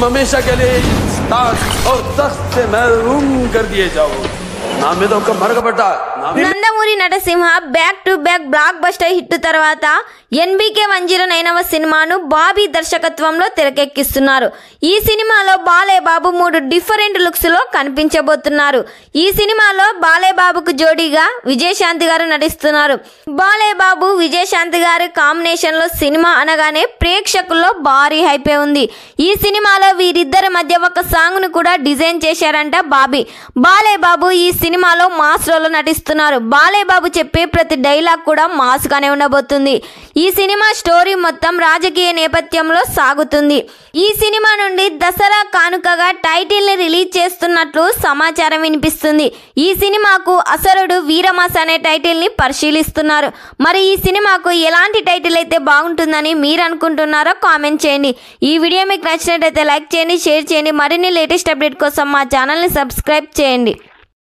हमेशा के लिए ताज और तख्त से महरूम कर दिए जाओ। నా మీద ఒక మరగబడ్డ Nandamuri Natasimha back to back blockbuster hit తర్వాత ఎన్బీకే 109వ సినిమాను బాబీ దర్శకత్వంలో తెరకెక్కిస్తున్నారు. ఈ సినిమాలో బాలేబాబు 3 డిఫరెంట్ లుక్స్ లో కనిపించబోతున్నారు. ఈ సినిమాలో బాలేబాబుకు జోడీగా విజయశాంతి గారు నటిస్తున్నారు. బాలేబాబు విజయశాంతి గారి కాంబినేషన్ లో సినిమా అనగానే ప్రేక్షకుల్లో భారీ హైపే ఉంది. ఈ సినిమాలో వీరిద్దరి మధ్య ఒక సాంగ్ ను కూడా డిజైన్ చేశారంట బాబీ. బాలేబాబు ఈ సినిమాలో మాస్ రోల్ నటిస్తున్నారు. బాలేబాబు చెప్పే ప్రతి డైలాగ్ కూడా మాస్ గానే ఉండబోతుంది. ఈ సినిమా స్టోరీ మొత్తం రాజకీయ నేపథ్యంలో సాగుతుంది. ఈ సినిమా నుండి దసరా కానుకగా టైటిల్ ని రిలీజ్ చేస్తున్నట్లు సమాచారం వినిపిస్తుంది. ఈ సినిమాకు అసరుడు వీరమాస అనే టైటిల్ ని పరిశీలిస్తున్నారు. మరి ఈ సినిమాకు ఎలాంటి టైటిల్ అయితే బాగుంటుందని మీరు అనుకుంటున్నారో కామెంట్ చేయండి. ఈ వీడియో మీకు నచ్చినట్లయితే లైక్ చేయండి, షేర్ చేయండి. మరిన్ని లేటెస్ట్ అప్డేట్ కోసం మా ఛానల్ ని సబ్స్క్రైబ్ చేయండి.